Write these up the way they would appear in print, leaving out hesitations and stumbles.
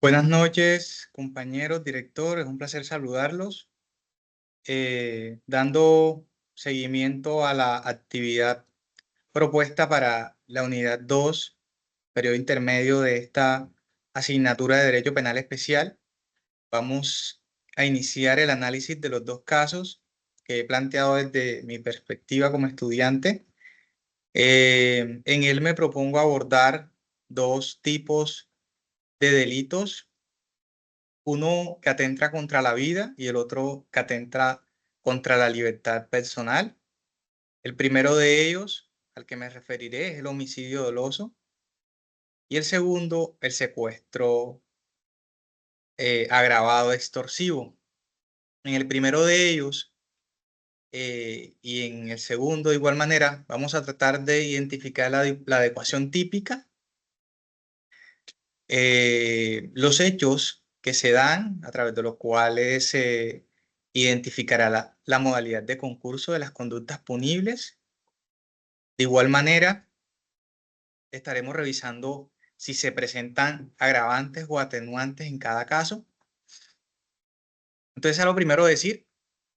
Buenas noches, compañeros, director. Es un placer saludarlos. Dando seguimiento a la actividad propuesta para la unidad 2, periodo intermedio de esta asignatura de Derecho Penal Especial, vamos a iniciar el análisis de los dos casos que he planteado desde mi perspectiva como estudiante. En él me propongo abordar dos tipos de delitos, uno que atenta contra la vida y el otro que atenta contra la libertad personal. El primero de ellos, al que me referiré, es el homicidio doloso y el segundo, el secuestro agravado extorsivo. En el primero de ellos y en el segundo, de igual manera, vamos a tratar de identificar la adecuación típica, los hechos que se dan a través de los cuales se identificará la modalidad de concurso de las conductas punibles. De igual manera, estaremos revisando si se presentan agravantes o atenuantes en cada caso. Entonces, a lo primero decir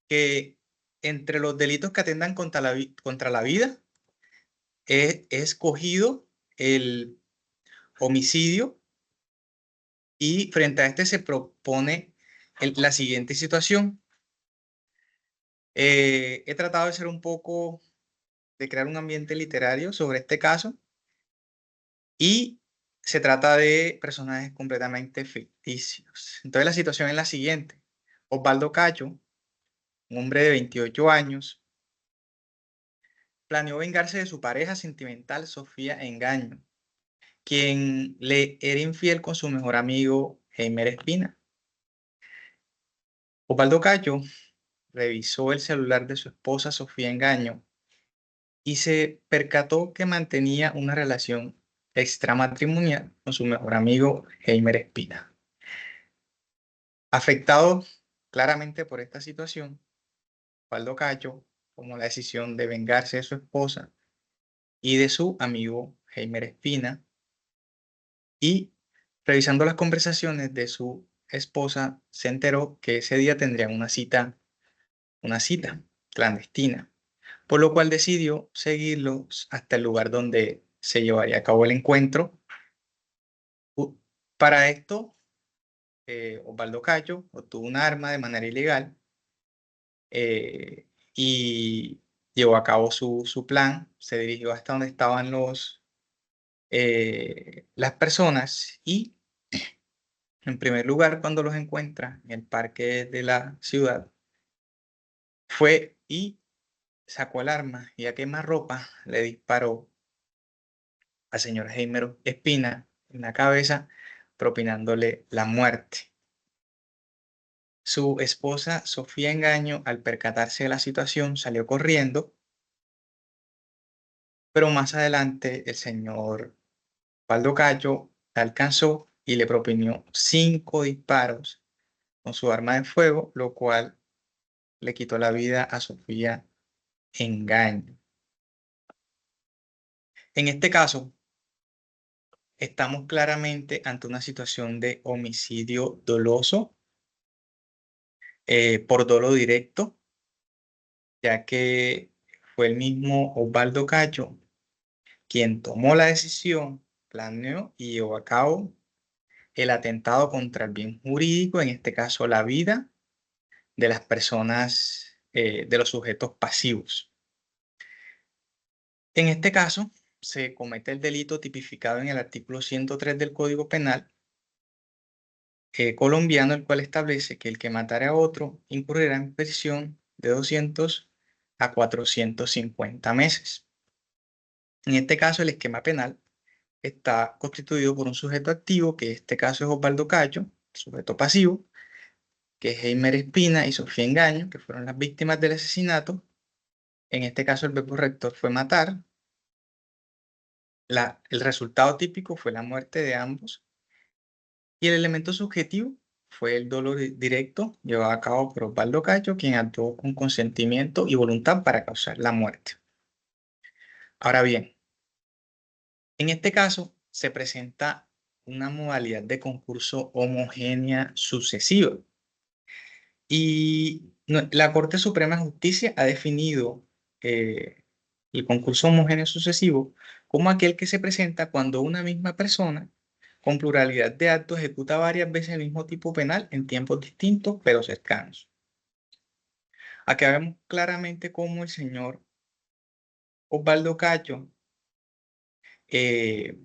que entre los delitos que atentan contra la vida he escogido el homicidio, y frente a este se propone la siguiente situación. He tratado de ser de crear un ambiente literario sobre este caso, y se trata de personajes completamente ficticios. Entonces la situación es la siguiente. Osvaldo Cacho, un hombre de 28 años, planeó vengarse de su pareja sentimental Sofía Engaño, quien le era infiel con su mejor amigo Heimer Espina. Osvaldo Cacho revisó el celular de su esposa Sofía Engaño y se percató que mantenía una relación extramatrimonial con su mejor amigo Heimer Espina. Afectado claramente por esta situación, Osvaldo Cacho tomó la decisión de vengarse de su esposa y de su amigo Heimer Espina, y revisando las conversaciones de su esposa se enteró que ese día tendrían una cita clandestina, por lo cual decidió seguirlos hasta el lugar donde se llevaría a cabo el encuentro. U- Para esto, Osvaldo Cacho obtuvo un arma de manera ilegal, y llevó a cabo su plan. Se dirigió hasta donde estaban las personas, y en primer lugar, cuando los encuentra en el parque de la ciudad, fue y sacó el arma y a quemarropa le disparó al señor Heimer Espina en la cabeza, propinándole la muerte. Su esposa Sofía Engaño, al percatarse de la situación, salió corriendo, pero más adelante el señor Osvaldo Cacho la alcanzó y le propinó 5 disparos con su arma de fuego, lo cual le quitó la vida a Sofía Engaño. En este caso, estamos claramente ante una situación de homicidio doloso, por dolo directo, ya que fue el mismo Osvaldo Cacho quien tomó la decisión, planeó y llevó a cabo el atentado contra el bien jurídico, en este caso la vida de las personas, de los sujetos pasivos. En este caso, se comete el delito tipificado en el artículo 103 del Código Penal colombiano, el cual establece que el que matare a otro incurrirá en prisión de 200 a 450 meses. En este caso, el esquema penal está constituido por un sujeto activo, que en este caso es Osvaldo Cacho, sujeto pasivo, que es Heimer Espina y Sofía Engaño, que fueron las víctimas del asesinato. En este caso, el verbo rector fue matar. El resultado típico fue la muerte de ambos. Y el elemento subjetivo fue el dolo directo llevado a cabo por Osvaldo Cacho, quien actuó con consentimiento y voluntad para causar la muerte. Ahora bien, en este caso se presenta una modalidad de concurso homogénea sucesiva. Y la Corte Suprema de Justicia ha definido el concurso homogéneo sucesivo como aquel que se presenta cuando una misma persona con pluralidad de actos ejecuta varias veces el mismo tipo penal en tiempos distintos pero cercanos. Aquí vemos claramente cómo el señor Osvaldo Cacho eh,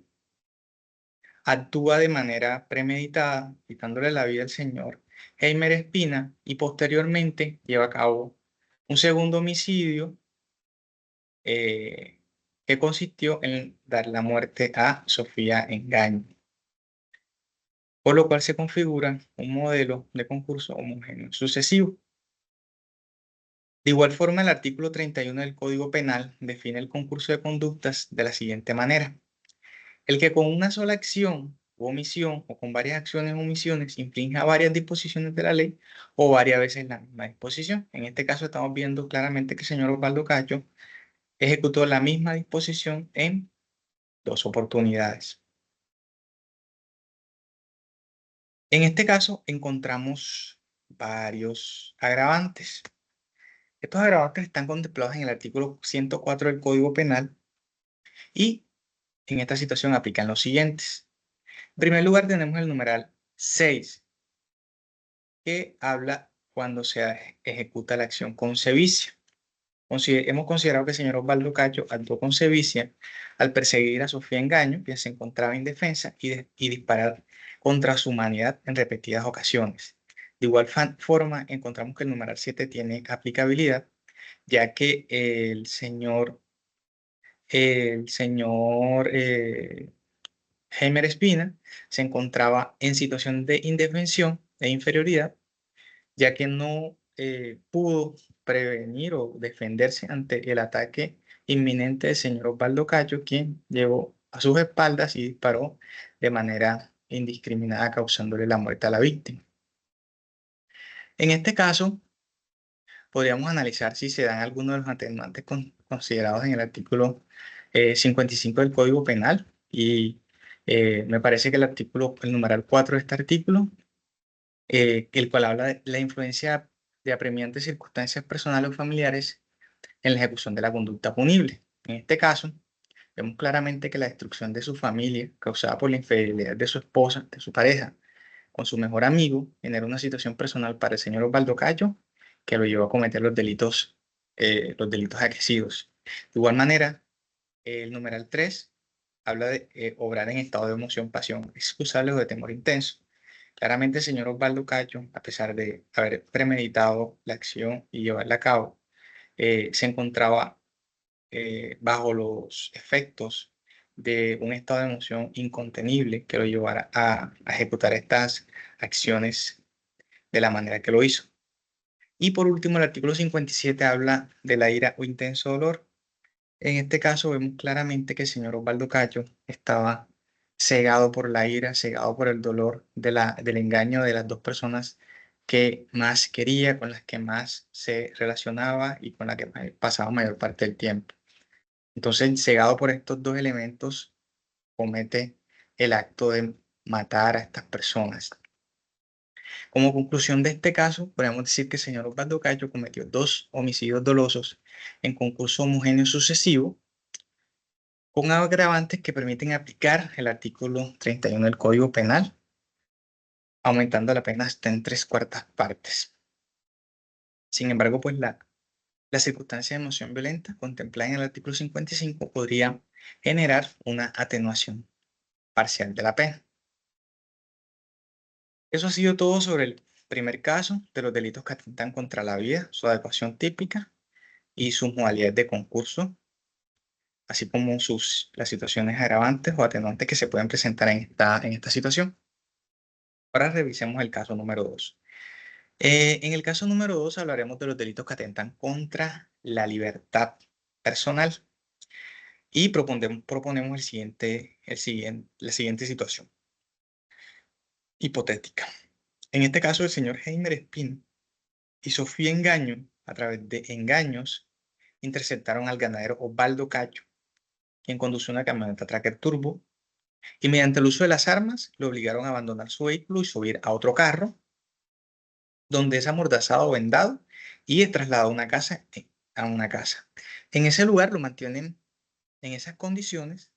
actúa de manera premeditada, quitándole la vida al señor Heimer Espina y posteriormente lleva a cabo un segundo homicidio eh, que consistió en dar la muerte a Sofía Engaño, por lo cual se configura un modelo de concurso homogéneo sucesivo. De igual forma, el artículo 31 del Código Penal define el concurso de conductas de la siguiente manera: el que con una sola acción u omisión o con varias acciones o omisiones infrinja varias disposiciones de la ley o varias veces la misma disposición. En este caso estamos viendo claramente que el señor Osvaldo Cacho ejecutó la misma disposición en dos oportunidades. En este caso encontramos varios agravantes. Estos agravantes están contemplados en el artículo 104 del Código Penal y en esta situación aplican los siguientes. En primer lugar tenemos el numeral 6, que habla cuando se ejecuta la acción con sevicia. Hemos considerado que el señor Osvaldo Cacho actuó con sevicia al perseguir a Sofía Engaño, quien se encontraba indefensa, y disparar contra su humanidad en repetidas ocasiones. De igual forma, encontramos que el numeral 7 tiene aplicabilidad, ya que el señor Heimer Espina se encontraba en situación de indefensión e inferioridad, ya que no pudo prevenir o defenderse ante el ataque inminente del señor Osvaldo Cacho, quien llevó a sus espaldas y disparó de manera indiscriminada, causándole la muerte a la víctima. En este caso, podríamos analizar si se dan algunos de los atenuantes considerados en el artículo 55 del Código Penal, y me parece que el numeral 4 de este artículo, el cual habla de la influencia de apremiantes circunstancias personales o familiares en la ejecución de la conducta punible. En este caso, vemos claramente que la destrucción de su familia, causada por la infidelidad de su esposa, de su pareja, con su mejor amigo, genera una situación personal para el señor Osvaldo Cayo que lo llevó a cometer los delitos aquecidos. De igual manera, el numeral 3 habla de obrar en estado de emoción, pasión excusable o de temor intenso. Claramente el señor Osvaldo Cacho, a pesar de haber premeditado la acción y llevarla a cabo, se encontraba bajo los efectos de un estado de emoción incontenible que lo llevara a ejecutar estas acciones de la manera que lo hizo. Y por último, el artículo 57 habla de la ira o intenso dolor. En este caso vemos claramente que el señor Osvaldo Cacho estaba cegado por la ira, cegado por el dolor del engaño de las dos personas que más quería, con las que más se relacionaba y con las que pasaba mayor parte del tiempo. Entonces, cegado por estos dos elementos, comete el acto de matar a estas personas. Como conclusión de este caso, podemos decir que el señor Osvaldo Cacho cometió dos homicidios dolosos en concurso homogéneo sucesivo, con agravantes que permiten aplicar el artículo 31 del Código Penal, aumentando la pena hasta en 3/4 partes. Sin embargo, pues la circunstancia de emoción violenta contemplada en el artículo 55 podría generar una atenuación parcial de la pena. Eso ha sido todo sobre el primer caso de los delitos que atentan contra la vida, su adecuación típica y sus modalidades de concurso, así como las situaciones agravantes o atenuantes que se pueden presentar en esta situación. Ahora revisemos el caso número 2. En el caso número 2 hablaremos de los delitos que atentan contra la libertad personal y proponemos la siguiente situación hipotética. En este caso, el señor Heimer Espín y Sofía Engaño, a través de engaños, interceptaron al ganadero Osvaldo Cacho, quien conduce una camioneta Tracker Turbo Y mediante el uso de las armas, lo obligaron a abandonar su vehículo y subir a otro carro, donde es amordazado o vendado y es trasladado a una casa, a una casa. En ese lugar lo mantienen en esas condiciones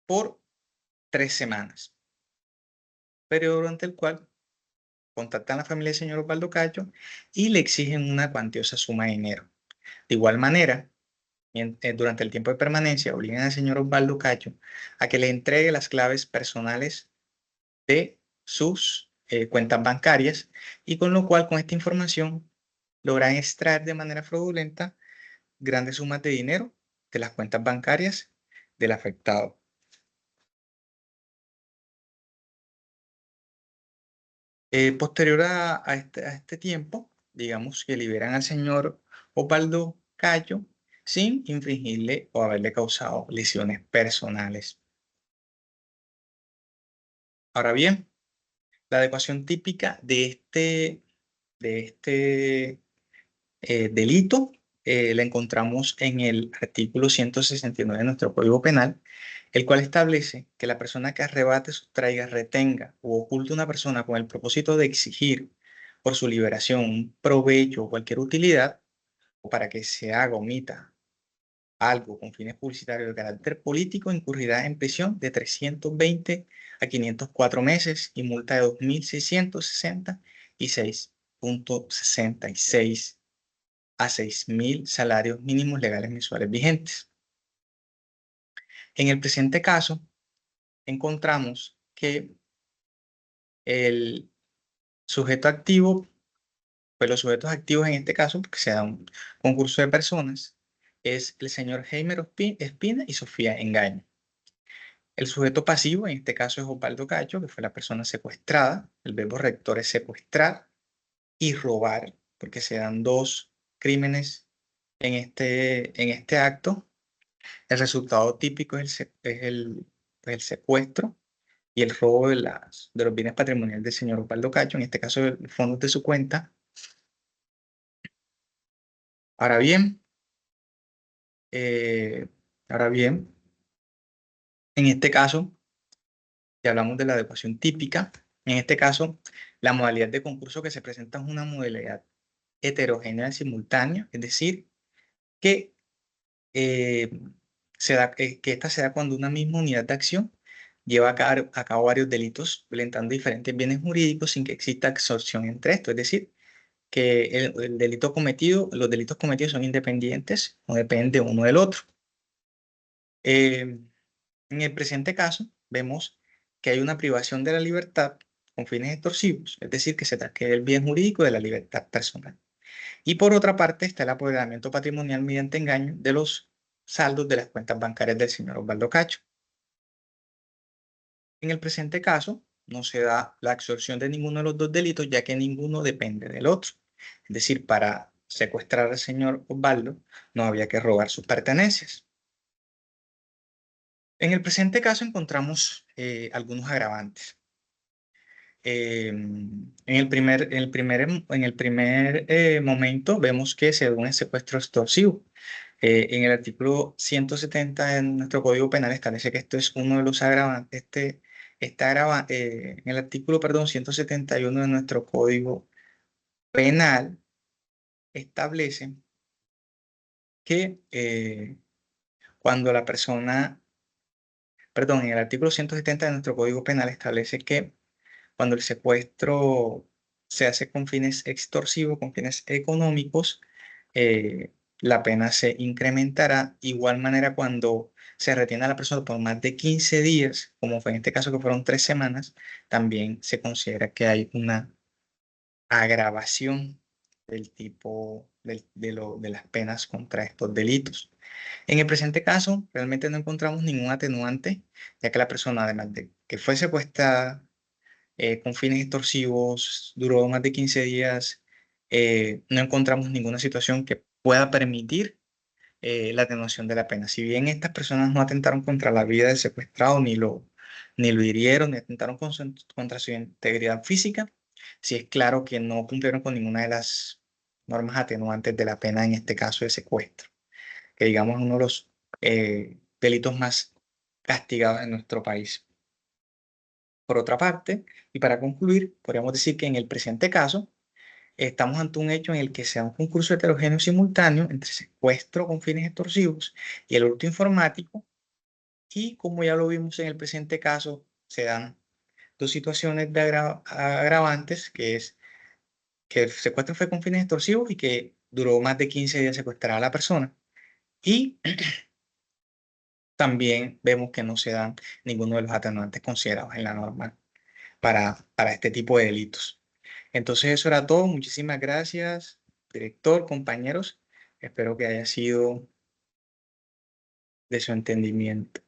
por 3 semanas, periodo durante el cual contactan a la familia del señor Osvaldo Cacho y le exigen una cuantiosa suma de dinero. De igual manera, durante el tiempo de permanencia, obligan al señor Osvaldo Cacho a que le entregue las claves personales de sus cuentas bancarias y con lo cual, con esta información, logran extraer de manera fraudulenta grandes sumas de dinero de las cuentas bancarias del afectado. Posterior a este tiempo, digamos que liberan al señor Osvaldo Cayo sin infringirle o haberle causado lesiones personales. Ahora bien, la adecuación típica de este delito la encontramos en el artículo 169 de nuestro Código Penal, el cual establece que la persona que arrebate, sustraiga, retenga o oculte a una persona con el propósito de exigir por su liberación un provecho o cualquier utilidad, o para que se haga, omita algo con fines publicitarios de carácter político, incurrirá en prisión de 320 a 504 meses y multa de 2.666.66 a 6.000 salarios mínimos legales mensuales vigentes. En el presente caso, encontramos que el sujeto activo, pues los sujetos activos en este caso, porque se da un concurso de personas, es el señor Heimer Espina y Sofía Engaño. El sujeto pasivo, en este caso, es Osvaldo Cacho, que fue la persona secuestrada. El verbo rector es secuestrar y robar, porque se dan dos crímenes en este acto. El resultado típico es el secuestro y el robo de los bienes patrimoniales del señor Osvaldo Cacho, en este caso, los fondos de su cuenta. Ahora bien, eh, ahora bien, en este caso, si hablamos de la adecuación típica, en este caso, la modalidad de concurso que se presenta es una modalidad heterogénea simultánea, es decir, que, eh, que esta se da cuando una misma unidad de acción lleva a cabo varios delitos violentando diferentes bienes jurídicos sin que exista absorción entre estos, es decir, que el delito cometido, los delitos cometidos son independientes, no dependen uno del otro. En el presente caso, vemos que hay una privación de la libertad con fines extorsivos, es decir, que se transfiere el bien jurídico de la libertad personal. Y por otra parte está el apoderamiento patrimonial mediante engaño de los saldos de las cuentas bancarias del señor Osvaldo Cacho. En el presente caso, no se da la absorción de ninguno de los dos delitos, ya que ninguno depende del otro. Es decir, para secuestrar al señor Osvaldo, no había que robar sus pertenencias. En el presente caso encontramos algunos agravantes. En el primer momento vemos que se da un secuestro extorsivo. En el artículo 170 de nuestro Código Penal establece que esto es uno de los agravantes. En el artículo, perdón, 171 de nuestro Código Penal establece que cuando la persona, perdón, en el artículo 170 de nuestro Código Penal establece que cuando el secuestro se hace con fines extorsivos, con fines económicos, la pena se incrementará. Igual manera, cuando se retiene a la persona por más de 15 días, como fue en este caso que fueron 3 semanas, también se considera que hay una agravación del tipo de las penas contra estos delitos. En el presente caso, realmente no encontramos ningún atenuante, ya que la persona, además de que fue secuestrada, con fines extorsivos, duró más de 15 días, no encontramos ninguna situación que pueda permitir la atenuación de la pena. Si bien estas personas no atentaron contra la vida del secuestrado, ni lo hirieron, ni atentaron contra su integridad física, sí es claro que no cumplieron con ninguna de las normas atenuantes de la pena, en este caso de secuestro, que digamos es uno de los delitos más castigados en nuestro país. Por otra parte, y para concluir, podríamos decir que en el presente caso, estamos ante un hecho en el que se da un concurso heterogéneo simultáneo entre secuestro con fines extorsivos y el hurto informático, y como ya lo vimos en el presente caso, se dan dos situaciones de agravantes, que es que el secuestro fue con fines extorsivos y que duró más de 15 días secuestrar a la persona. Y también vemos que no se dan ninguno de los atenuantes considerados en la norma para este tipo de delitos. Entonces eso era todo. Muchísimas gracias, director, compañeros. Espero que haya sido de su entendimiento.